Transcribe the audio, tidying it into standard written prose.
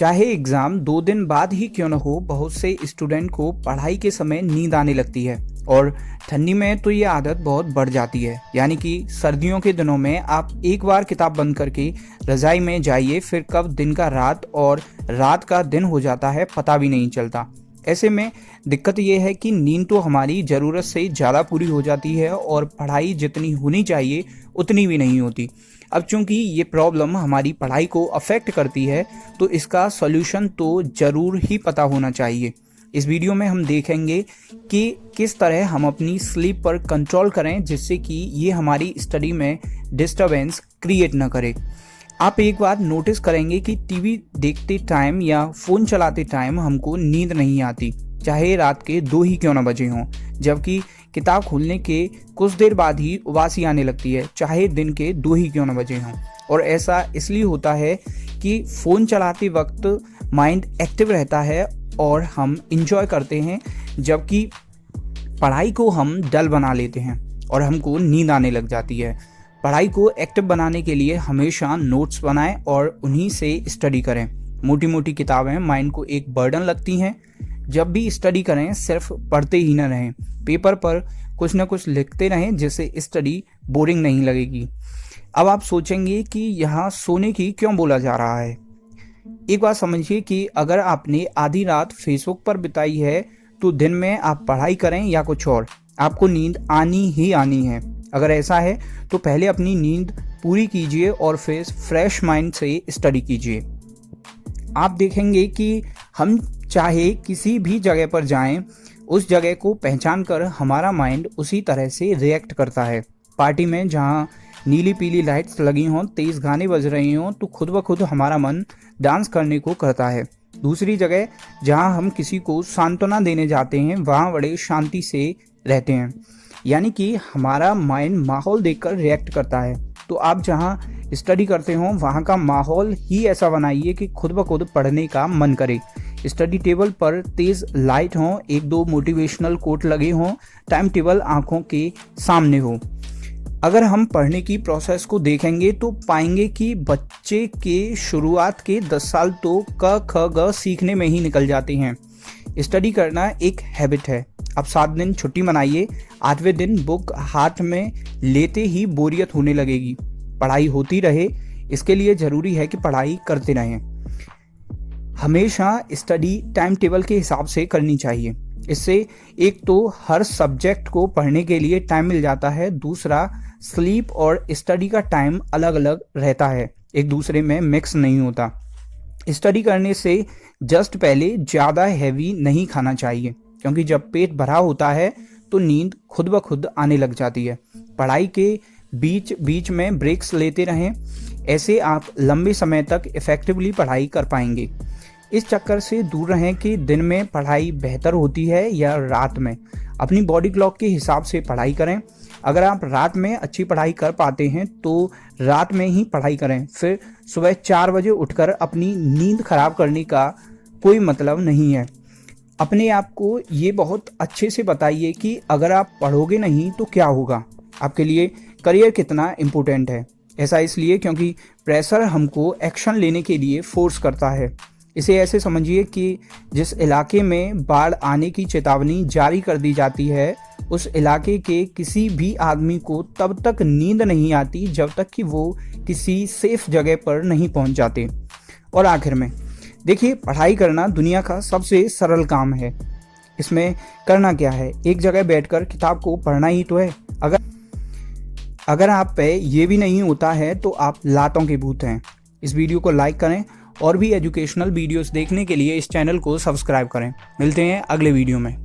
चाहे एग्जाम 2 दिन बाद ही क्यों न हो, बहुत से स्टूडेंट को पढ़ाई के समय नींद आने लगती है और ठंडी में तो ये आदत बहुत बढ़ जाती है। यानी कि सर्दियों के दिनों में आप एक बार किताब बंद करके रजाई में जाइए, फिर कब दिन का रात और रात का दिन हो जाता है पता भी नहीं चलता। ऐसे में दिक्कत ये है कि नींद तो हमारी ज़रूरत से ज़्यादा पूरी हो जाती है और पढ़ाई जितनी होनी चाहिए उतनी भी नहीं होती। अब चूंकि ये प्रॉब्लम हमारी पढ़ाई को अफेक्ट करती है तो इसका सॉल्यूशन तो ज़रूर ही पता होना चाहिए। इस वीडियो में हम देखेंगे कि किस तरह हम अपनी स्लीप पर कंट्रोल करें जिससे कि ये हमारी स्टडी में डिस्टरबेंस क्रिएट न करे। आप एक बार नोटिस करेंगे कि टीवी देखते टाइम या फ़ोन चलाते टाइम हमको नींद नहीं आती, चाहे रात के 2 ही क्यों न बजे हों, जबकि किताब खोलने के कुछ देर बाद ही उबासी आने लगती है, चाहे दिन के 2 ही क्यों न बजे हों। और ऐसा इसलिए होता है कि फ़ोन चलाते वक्त माइंड एक्टिव रहता है और हम इंजॉय करते हैं, जबकि पढ़ाई को हम डल बना लेते हैं और हमको नींद आने लग जाती है। पढ़ाई को एक्टिव बनाने के लिए हमेशा नोट्स बनाएं और उन्हीं से स्टडी करें। मोटी मोटी किताबें माइंड को एक बर्डन लगती हैं। जब भी स्टडी करें सिर्फ पढ़ते ही न रहें, पेपर पर कुछ न कुछ लिखते रहें जिससे स्टडी बोरिंग नहीं लगेगी। अब आप सोचेंगे कि यहाँ सोने की क्यों बोला जा रहा है। एक बात समझिए कि अगर आपने आधी रात फेसबुक पर बिताई है तो दिन में आप पढ़ाई करें या कुछ और, आपको नींद आनी ही आनी है। अगर ऐसा है तो पहले अपनी नींद पूरी कीजिए और फिर फ्रेश माइंड से स्टडी कीजिए। आप देखेंगे कि हम चाहे किसी भी जगह पर जाएं, उस जगह को पहचान कर हमारा माइंड उसी तरह से रिएक्ट करता है। पार्टी में जहां नीली पीली लाइट्स लगी हों, तेज़ गाने बज रहे हों, तो खुद ब खुद हमारा मन डांस करने को करता है। दूसरी जगह जहां हम किसी को सांत्वना देने जाते हैं, वहां बड़े शांति से रहते हैं। यानी कि हमारा माइंड माहौल देखकर रिएक्ट करता है। तो आप जहाँ स्टडी करते हो वहाँ का माहौल ही ऐसा बनाइए कि खुद ब खुद पढ़ने का मन करे। स्टडी टेबल पर तेज़ लाइट हो, 1-2 मोटिवेशनल कोट लगे हों, टाइम टेबल आँखों के सामने हो। अगर हम पढ़ने की प्रोसेस को देखेंगे तो पाएंगे कि बच्चे के शुरुआत के 10 साल तो क ख ग सीखने में ही निकल जाते हैं। स्टडी करना एक हैबिट है। अब 7 दिन छुट्टी मनाइए, 8वें दिन बुक हाथ में लेते ही बोरियत होने लगेगी। पढ़ाई होती रहे, इसके लिए ज़रूरी है कि पढ़ाई करते रहें। हमेशा स्टडी टाइम टेबल के हिसाब से करनी चाहिए। इससे एक तो हर सब्जेक्ट को पढ़ने के लिए टाइम मिल जाता है, दूसरा स्लीप और स्टडी का टाइम अलग अलग रहता है, एक दूसरे में मिक्स नहीं होता। स्टडी करने से जस्ट पहले ज़्यादा हैवी नहीं खाना चाहिए, क्योंकि जब पेट भरा होता है तो नींद खुद ब खुद आने लग जाती है। पढ़ाई के बीच बीच में ब्रेक्स लेते रहें, ऐसे आप लंबे समय तक इफ़ेक्टिवली पढ़ाई कर पाएंगे। इस चक्कर से दूर रहें कि दिन में पढ़ाई बेहतर होती है या रात में। अपनी बॉडी क्लॉक के हिसाब से पढ़ाई करें। अगर आप रात में अच्छी पढ़ाई कर पाते हैं तो रात में ही पढ़ाई करें, फिर सुबह 4 बजे उठकर अपनी नींद खराब करने का कोई मतलब नहीं है। अपने आप को ये बहुत अच्छे से बताइए कि अगर आप पढ़ोगे नहीं तो क्या होगा, आपके लिए करियर कितना इम्पोर्टेंट है। ऐसा इसलिए क्योंकि प्रेशर हमको एक्शन लेने के लिए फोर्स करता है। इसे ऐसे समझिए कि जिस इलाके में बाढ़ आने की चेतावनी जारी कर दी जाती है, उस इलाके के किसी भी आदमी को तब तक नींद नहीं आती जब तक कि वो किसी सेफ जगह पर नहीं पहुंच जाते। और आखिर में देखिए, पढ़ाई करना दुनिया का सबसे सरल काम है। इसमें करना क्या है, एक जगह बैठकर किताब को पढ़ना ही तो है। अगर आप पे ये भी नहीं होता है तो आप लातों के भूत हैं। इस वीडियो को लाइक करें और भी एजुकेशनल वीडियोस देखने के लिए इस चैनल को सब्सक्राइब करें। मिलते हैं अगले वीडियो में।